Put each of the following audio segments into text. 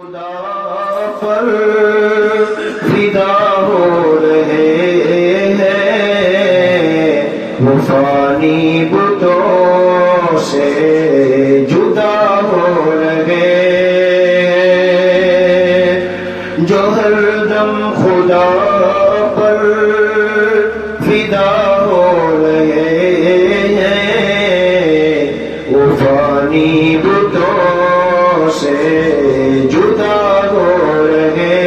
خدا پر فدا ہو رہے ہیں، وہ فانی بتوں سے جدا ہو رہے ہیں، جو ہر دم خدا پر فدا ہو رہے ہیں، وہ فانی بتوں سے جدا ہو رہے،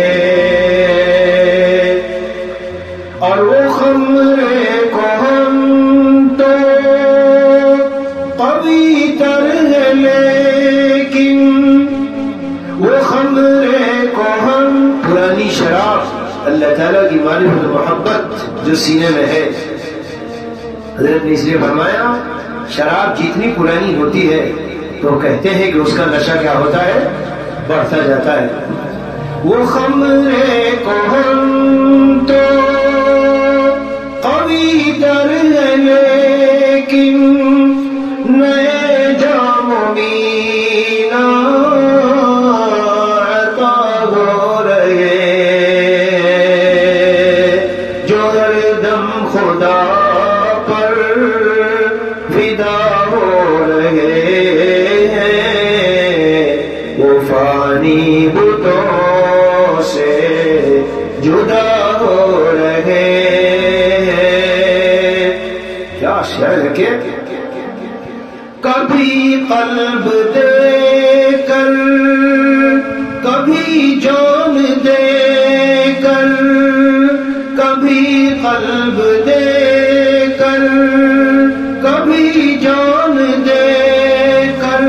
اور وہ خمرے کو ہم تو قوی تر ہے، لیکن وہ خمرے کو ہم پرانی شراب، اللہ تعالیٰ کی معرفت و محبت جو سینے میں ہے، حضرت نے اس لیے فرمایا شراب جتنی پرانی ہوتی ہے تو کہتے ہیں کہ اس کا نشہ کیا ہوتا ہے، بڑھتا جاتا ہے۔ وہ خمرے کو ہم تو قوی تر ہے، لیکن نئے جام مینا عطا ہو رہے، جو ہر دم خدا پر فدا ہو رہے ہیں، وہ فانی بتوں سے جدا ہو رہے ہیں۔ کیا شعر ہے کہ کبھی قلب دے کر، کبھی جان دے کر، کبھی قلب دے کر، کبھی جان دے کر،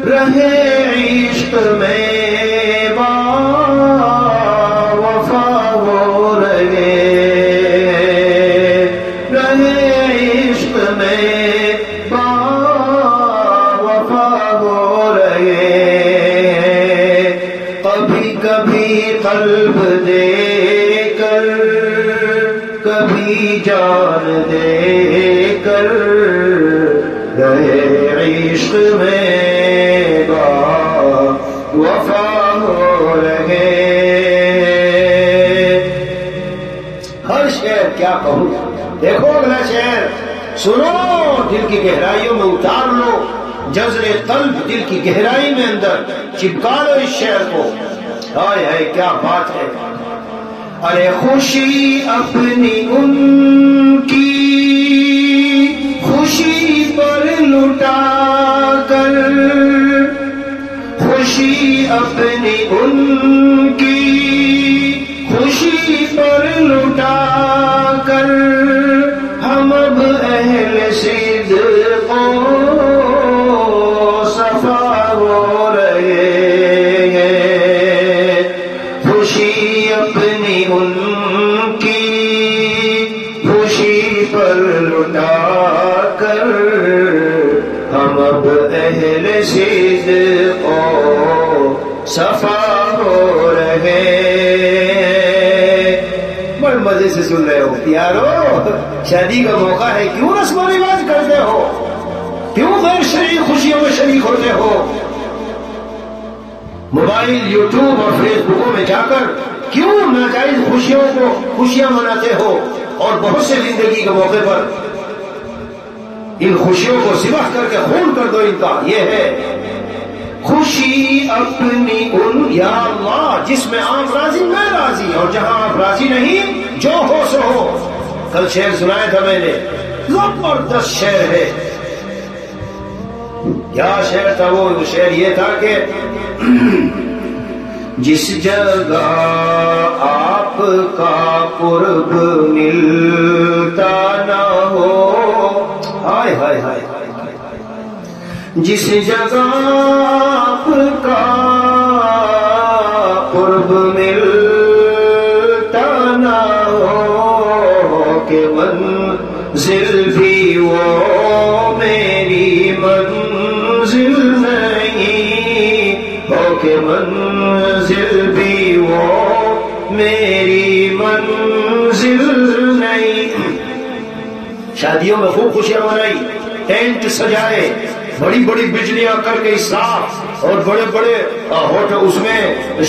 رہے عشق میں با وفا ہو رہے، رہے عشق میں با وفا ہو رہے، کبھی کبھی قلب دے کر، کبھی جان دے کر، رہے عشق میں با وفا ہو رہے۔ ہر شعر کیا کہوں، دیکھو اگلا شعر سنو، دل کی گہرائیوں میں اتار لو، جذر قلب دل کی گہرائی میں اندر چپکا لو اس شعر کو۔ ہائے ہائے کیا بات ہے، ارے خوشی اپنی ان کی خوشی پر لٹا کر، خوشی اپنی ان کی خوشی پر لٹا کر، ہم اب اہل صدق و صفا ہو رہے ہیں، خوشی اپنی ان کی خوشی پر لٹا کر، ہم اب اہل صدق و صفا ہو رہے۔ بڑے مزے سے سن رہے ہو یارو، شادی کا موقع ہے، کیوں رسم و رواج کرتے ہو، کیوں غیر شرعی خوشیوں میں شریک ہوتے ہو، موبائل یوٹیوب اور فیس بکوں میں جا کر کیوں ناجائز خوشیاں مناتے ہو، اور بہت سے زندگی کے موقع پر ان خوشیوں کو ذبح کر کے خون کر دو ان کا۔ یہ ہے خوشی اپنی ان، یا اللہ جس میں آپ راضی میں راضی، اور جہاں آپ راضی نہیں جو ہو سو ہو۔ کل شعر سنایا تھا میں نے، زبردست شعر ہے۔ کیا شعر تھا وہ شعر یہ تھا کہ جس جگہ آپ کا قرب ملتا نہ ہو، ہائے ہائے ہائے، جس جگہ آپ کا قرب ملتا نہ ہو، کہ منزل بھی وہ میری منزل نہیں ہو، کہ منزل بھی وہ میری منزل نہیں۔ شادیوں میں خوب خوشیاں منائی، ٹینٹ سجائے، بڑی بڑی بجلیاں کر کے اسراف اور بڑے بڑے ہوٹل اس میں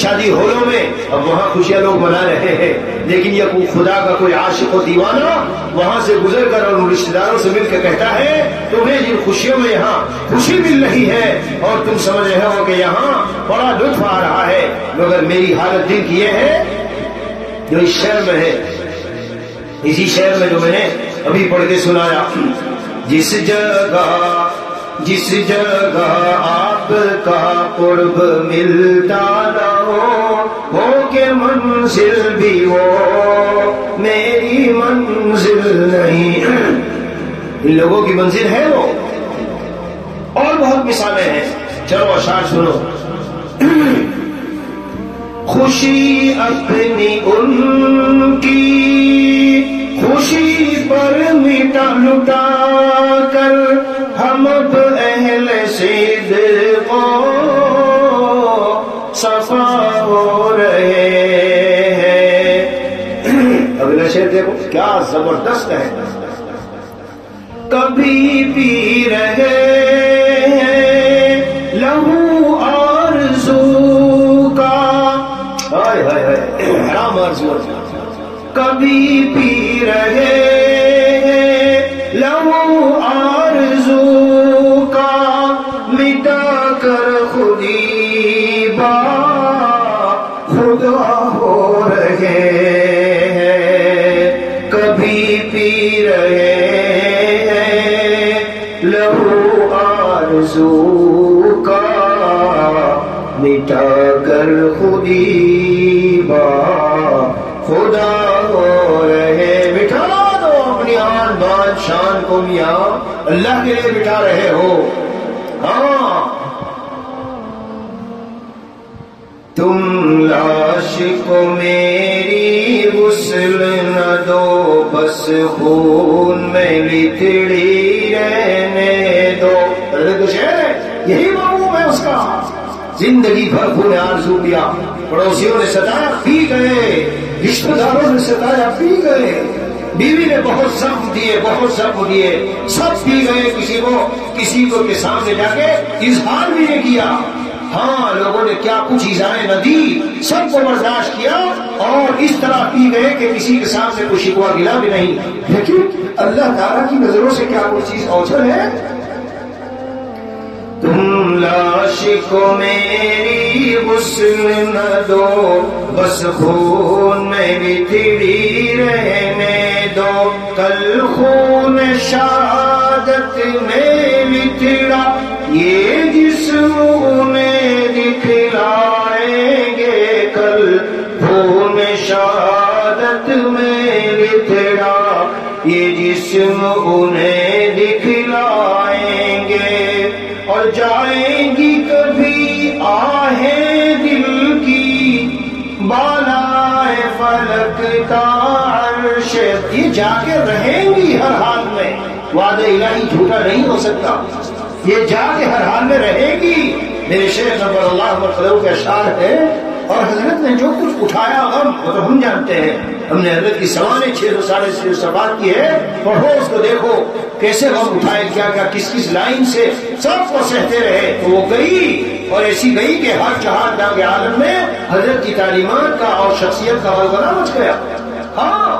شادی ہالوں میں اب وہاں خوشیاں لوگ منا رہے ہیں، لیکن یہ خدا کا کوئی عاشق و دیوانہ وہاں سے گزر کر اور رشتے داروں سے مل کے کہتا ہے تمہیں جن خوشیوں میں یہاں خوشی مل رہی ہے اور تم سمجھ رہے ہو کہ یہاں بڑا لطف آ رہا ہے، مگر میری حالت دل کی یہ ہے جو اس شہر میں ہے، اسی شہر میں جو میں نے ابھی پڑھ کے سنایا، جس جگہ آپ کا قرب ملتا نہ ہو کہ منزل بھی وہ میری منزل نہیں، ان لوگوں کی منزل ہے وہ، اور بہت مثالیں ہیں، چلو اشعار سنو۔ خوشی اپنی ان کی خوشی پر مٹا لٹا کر ہم اب اہل صدق و صفا ہو رہے ہیں۔ اگلا شعر دیکھو کیا زبردست ہے، کبھی پی رہے ہیں لہو آرزو کا، ہائے ہائے ہائے حرام آرزو، کبھی پی رہے ہیں لہو آرزو کا، مٹا کر خودی با خدا ہو رہے ہیں، کبھی پی رہے لہو آرزو کا، مٹا کر خودی با خدا ہو رہے۔ بٹھا دو اپنی آن بان شان کو میاں، اللہ کے لیے بٹھا رہے ہو۔ ہاں تم لاش کو میری غسل نہ دو، بس خون میں لتڑی رہنے دو۔ یہی معلوم ہے اس کا، زندگی بھر خون آرزو کیا، پڑوسیوں نے ستایا پی گئے، رشتہ داروں نے ستایا پی گئے، بیوی نے بہت زخم دیے بہت زخم دیے، سب پی گئے، کسی کو کے سامنے جا کے اظہار بھی نہیں کیا۔ ہاں لوگوں نے کیا کچھ ایذائیں نہ دی، سب کو برداشت کیا اور اس طرح پی گئے کہ کسی کے سامنے کوئی شکوہ گلا بھی نہیں۔ لیکن اللہ تعالیٰ کی نظروں سے کیا کوئی چیز اوجھل ہے؟ تم لاش کو میری غسل نہ دو، بس خون میں بتڑی رہنے دو، کل خون شہادت میں بتڑا یہ جسم انہیں دکھلائیں گے، کل خون شہادت میں بتڑا یہ جسم انہیں دکھلائیں گے، اور جائیں گی کبھی آہیں دل کی بالائے فلک تا عرش، یہ جا کے رہیں گی ہر حال میں، وعدہ الہی جھوٹا نہیں ہو سکتا، یہ جا کے ہر حال میں رہے گی۔ میرے شیخ نبر اللہ مرتضی کے اشعار ہے، اور حضرت نے جو کچھ اٹھایا غم وہ تو ہم جانتے ہیں، ہم نے حضرت کی سوانح 600 صفحات کی ہے، پڑھو اس کو دیکھو کیسے غم اٹھائے، کیا کیا کس لائن سے سب کو سہتے رہے، تو وہ گئی اور ایسی گئی کہ ہر جہاں داغ عالم میں حضرت کی تعلیمات کا اور شخصیت کا غلغلہ مچ گیا۔ ہاں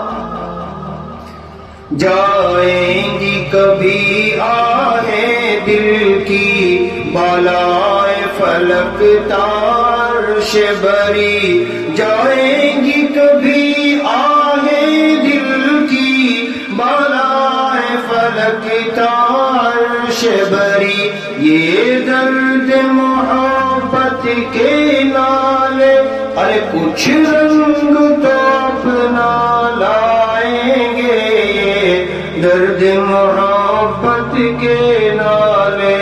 جائیں گی کبھی آہیں دل کی بالائے فلک تارش بری، جائیں گی کبھی آہیں دل کی بالائے فلک تارش بری، یہ درد محبت کے نالے، ارے کچھ رنگ تو اپنا لائیں گے، درد محبت کے نالے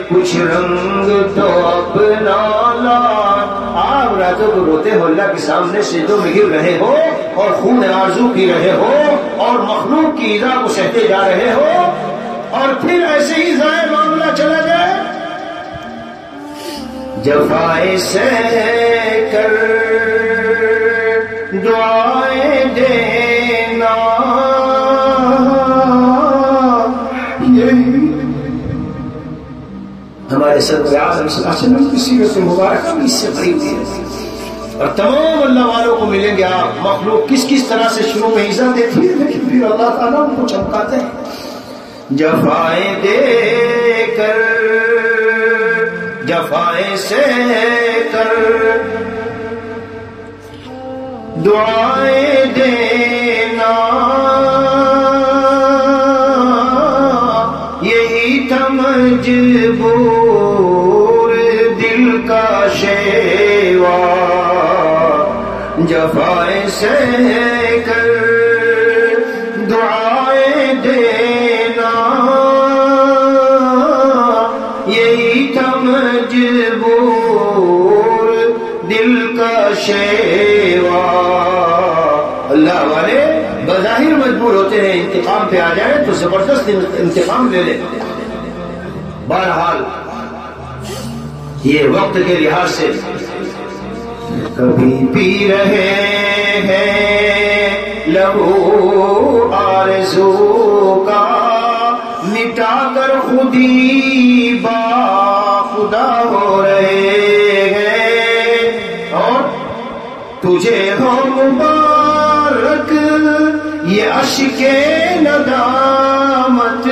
کچھ رنگ تو اپنا لائیں۔ آپ راتوں کو روتے ہو، اللہ کے سامنے سجدوں میں گر رہے ہو اور خون آرزو پی رہے ہو اور مخلوق کی ایذا کو سہتے جا رہے ہو، اور پھر ایسے ہی ضائع معاملہ چلا جائے۔ جفائے سہ کر دعائیں دینا، ہمارے سرور اعظم صلی اللہ علیہ وسلم کی سیرت مبارکہ بھی اس سے بھری ہوئی ہے. اور تمام اللہ والوں کو ملیں گے آپ. مخلوق کس کس طرح سے شروع میں ایزا دیتی ہے لیکن پھر اللہ تعالیٰ ان کو چمکاتے ہیں. جفائیں دے کر جفائیں سے کر دعائیں دینا یہی تھا مجبور دل کا شیوا. جفائیں سے کر دعائیں دینا یہی تھا مجبور دل کا شیوا. اللہ والے بظاہر مجبور ہوتے ہیں انتقام پہ آ جائے تو زبردست انتقام لے لیں. بہرحال یہ وقت کے لحاظ سے کبھی پی رہے ہیں لہو آرزو کا مٹا کر خودی با خدا ہو رہے ہیں. اور تجھے ہو مبارک یہ اشک ندامت.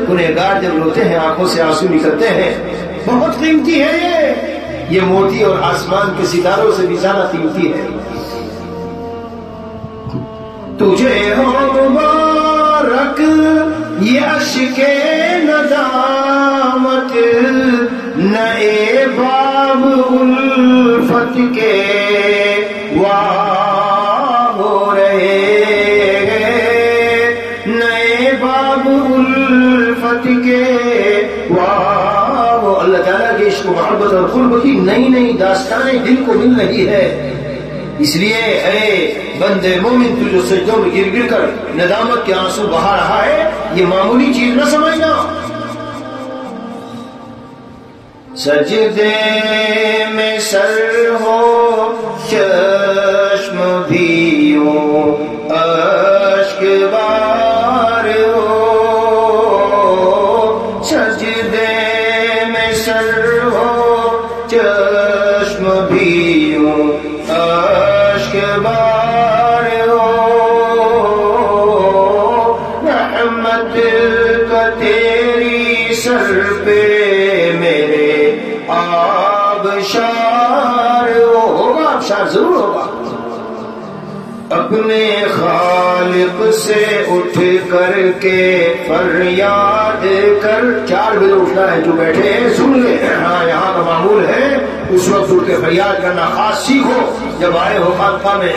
گنہگار جب روتے ہیں آنکھوں سے آنسو نکلتے ہیں. بہت قیمتی ہے یہ موتی اور آسمان کے ستاروں سے بھی زیادہ قیمتی ہے. تجھے ہو مبارک یہ اشک ندامت نئے باب الفت کے واہ ہو رہے ہیں. نئے باب الفت کے واہ. اللہ تعالیٰ کے عشق و محبت اور قرب کی نئی نئی داستانیں دل کو مل رہی ہے. اس لیے اے بندے مومن تو جو سجدوں میں گر گر کر ندامت کے آنسو بہا رہا ہے یہ معمولی چیز نہ سمجھنا. سجدے میں سر ہو چشم بھی ہو اشک بار ہو. سجدے میں سر ہو چشم بھی ہو اشک بار ہو. رحمت کا تیری سر پہ میرے آبشار ہوگا. آبشار ضرور ہوگا. اپنے خالق سے اٹھ کر کے فریاد کر. 4 بجے اٹھنا ہے جو بیٹھے ہیں سن لے. ہاں یہاں کا معمول ہے اس وقت اٹھ کے فریاد کرنا خاص سیکھو جب آئے ہو خانقاہ میں.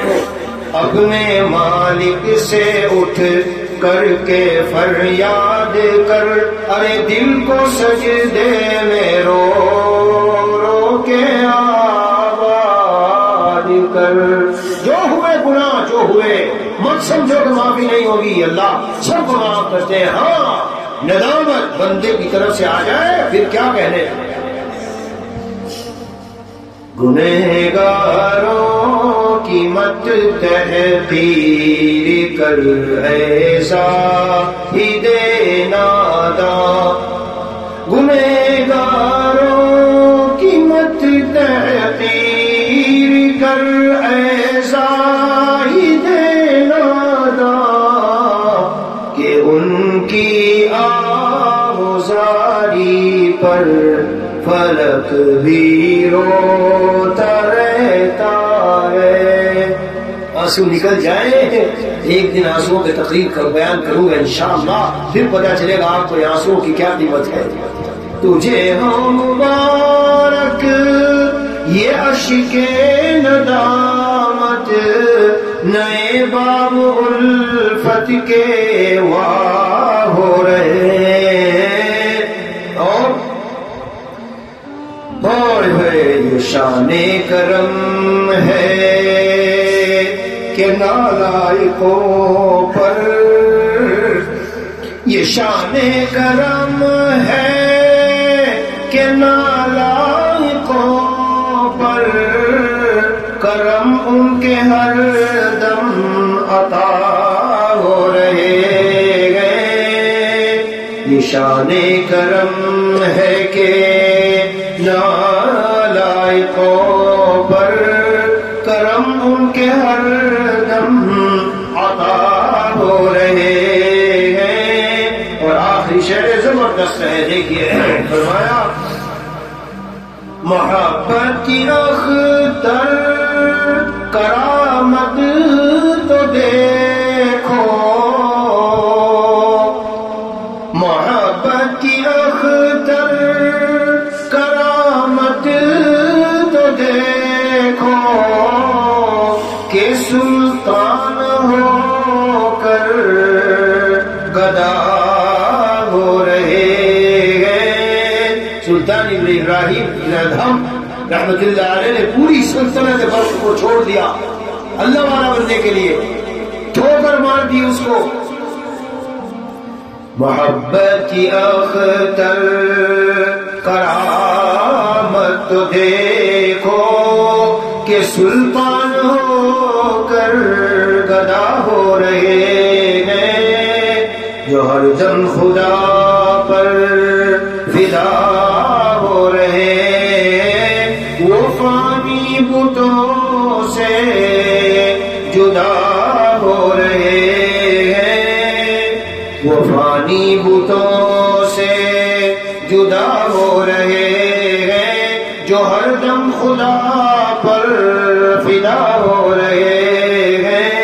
اپنے مالک سے اٹھ کر کے فریاد کر. ارے دل کو سجدے میں رو رو کے آباد کر. جو ہوئے گناہ جو ہوئے مت سمجھو کہ معافی نہیں ہوگی. اللہ سب کو معاف کرتے ہیں. ہاں ندامت بندے کی طرف سے آ جائے پھر کیا کہنے. گنہگاروں کی مت تحقیر کر ایسا ہی دے ناداں. گنہگاروں کی مت تحقیر کر ایسا ہی دے ناداں کہ ان کی آہوزاری پر فلک بھی روتا رہتا ہے. آنسو نکل جائیں ایک دن آنسوؤں کی تقریر کر بیان کروں گا انشاءاللہ. پھر پتہ چلے گا آپ کو آنسوؤں کی کیا قیمت ہے. تجھے ہو مبارک یہ اشک ندامت نئے باب الفت کے واہ ہو رہے ہیں. اور یہ شان کرم ہے کہ نالائقوں پر. یہ شان کرم ہے کہ نالائقوں پر کرم ان کے ہر دم عطا ہو رہے ہیں. یہ شان کرم ہے کہ نالائقوں پر کرم ان کے ہر دم عطا ہو رہے ہیں. اور آخری شعر زبردست ہے، دیکھیے فرمایا محبت کی اختر کرامت تو دیکھو، محبت کی اختر کرامت تو دیکھو کہ سلطان ہو کر گدا ہو رہے ہیں. سلطان ابن ابراہیم بن ادہم رحمت اللہ علیہ نے پوری سلطنت بلخ کو چھوڑ دیا اللہ والا بننے کے لیے، ٹھوکر مار دی اس کو. محبت کی اختر کرامت تو دیکھو کہ سلطان ہو کر گدا ہو رہے ہیں، جو ہر دم خدا پر فدا ہو رہے ہیں. وہ فانی بتوں سے جدا ہو رہے ہیں، وہ فانی بتوں سے جدا ہو رہے ہیں، جو ہر دم خدا پر فدا ہو رہے ہیں.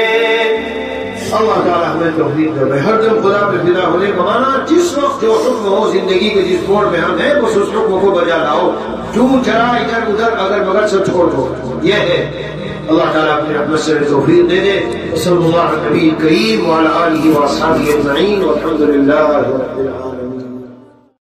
اللہ تعالیٰ ہمیں توفیق دے. ہر دم خدا پر فدا ہونے کا معنی جس وقت جو حکم ہو زندگی کے جس موڑ میں ہم ہیں بس اس حکم کو بجا لاؤ، جو چرا ادھر ادھر اگر مگر سب چھوڑ دو. یہ ہے اللہ تعالیٰ اپنی رحمت سے توفیق دے دے. صلی اللہ علیہ نبی کریم وعلی آلہ واصحابہ اجمعین والحمد للہ رب العالمین.